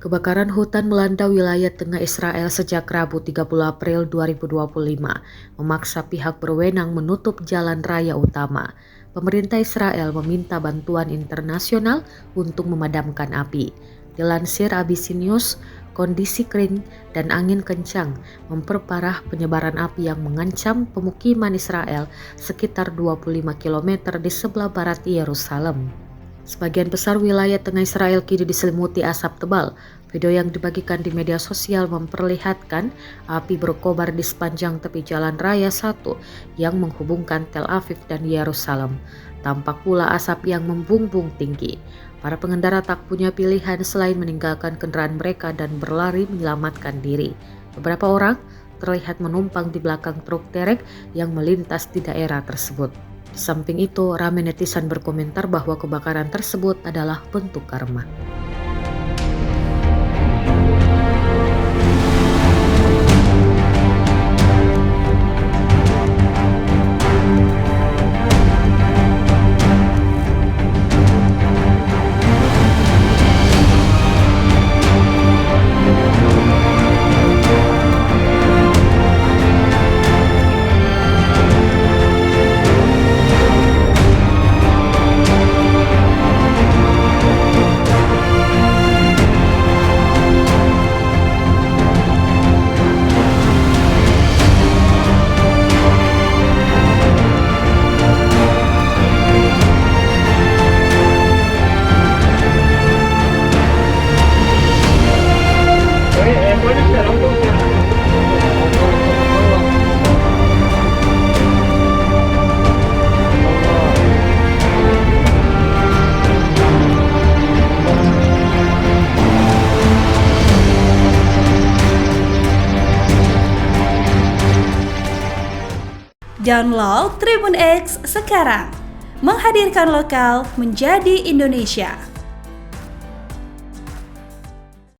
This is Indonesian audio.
Kebakaran hutan melanda wilayah tengah Israel sejak Rabu 30 April 2025, memaksa pihak berwenang menutup jalan raya utama. Pemerintah Israel meminta bantuan internasional untuk memadamkan api. Dilansir ABC News, kondisi kering dan angin kencang memperparah penyebaran api yang mengancam pemukiman Israel sekitar 25 km di sebelah barat Yerusalem. Sebagian besar wilayah tengah Israel kini diselimuti asap tebal. Video yang dibagikan di media sosial memperlihatkan api berkobar di sepanjang tepi jalan raya 1 yang menghubungkan Tel Aviv dan Yerusalem. Tampak pula asap yang membumbung tinggi. Para pengendara tak punya pilihan selain meninggalkan kendaraan mereka dan berlari menyelamatkan diri. Beberapa orang terlihat menumpang di belakang truk derek yang melintas di daerah tersebut. Di samping itu, ramai netizen berkomentar bahwa kebakaran tersebut adalah bentuk karma. Download Tribun X sekarang, menghadirkan lokal menjadi Indonesia.